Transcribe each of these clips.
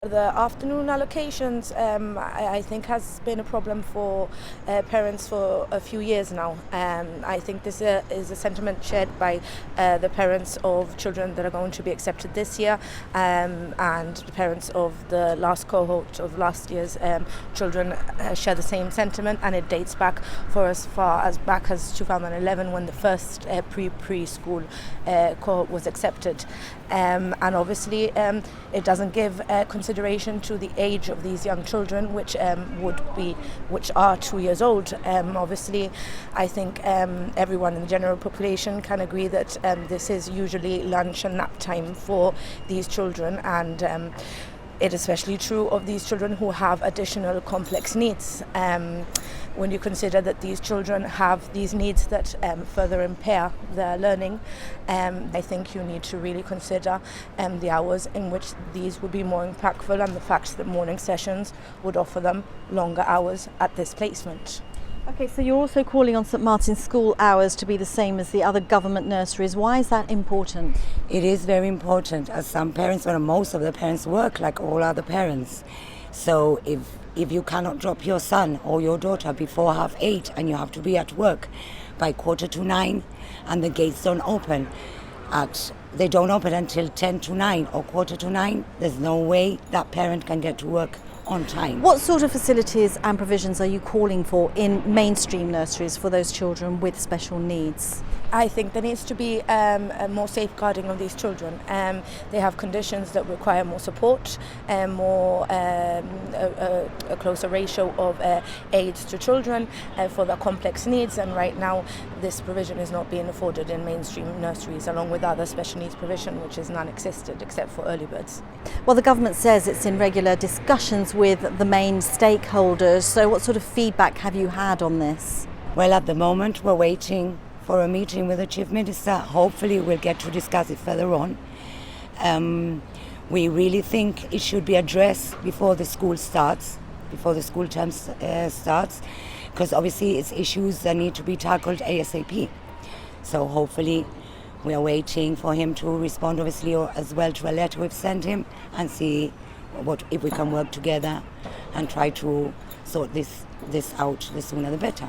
The afternoon allocations, I think, has been a problem for parents for a few years now. I think this is a sentiment shared by the parents of children that are going to be accepted this year, and the parents of the last cohort of last year's children share the same sentiment, and it dates back for as far as back as 2011 when the first preschool cohort was accepted. And obviously it doesn't give consideration to the age of these young children, which are 2 years old. Obviously, I think everyone in the general population can agree that this is usually lunch and nap time for these children, and it is especially true of these children who have additional complex needs. When you consider that these children have these needs that further impair their learning, I think you need to really consider the hours in which these would be more impactful, and the fact that morning sessions would offer them longer hours at this placement. Okay, so you're also calling on St Martin's school hours to be the same as the other government nurseries. Why is that important? It is very important, as some parents, or most of the parents, work like all other parents. So if you cannot drop your son or your daughter before 8:30 and you have to be at work by 9:15 and the gates don't open they don't open until 9:10 or 9:15, there's no way that parent can get to work on time. What sort of facilities and provisions are you calling for in mainstream nurseries for those children with special needs? I think there needs to be a more safeguarding of these children. They have conditions that require more support, a closer ratio of aides to children for their complex needs, and right now this provision is not being afforded in mainstream nurseries, along with other special needs provision, which is non-existent except for early birds. Well, the government says it's in regular discussions with the main stakeholders, so what sort of feedback have you had on this? Well, at the moment we're waiting for a meeting with the Chief Minister. Hopefully we'll get to discuss it further on. We really think it should be addressed before the school term starts, because obviously it's issues that need to be tackled ASAP. So hopefully we are waiting for him to respond, obviously, or as well to a letter we've sent him, and see if we can work together and try to sort this out, the sooner the better.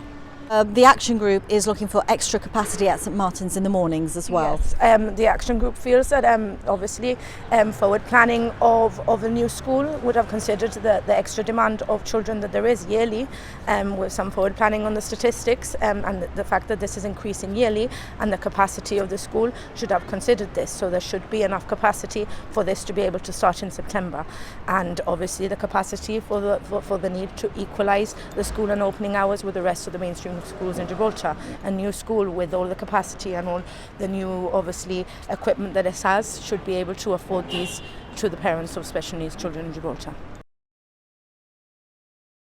The action group is looking for extra capacity at St Martin's in the mornings as well. Yes, the action group feels that obviously forward planning of a new school would have considered the extra demand of children that there is yearly, with some forward planning on the statistics, and the fact that this is increasing yearly, and the capacity of the school should have considered this. So there should be enough capacity for this to be able to start in September, and obviously the capacity for the need to equalise the school and opening hours with the rest of the mainstream schools in Gibraltar. A new school with all the capacity and all the new, obviously, equipment that it has should be able to afford these to the parents of special needs children in Gibraltar.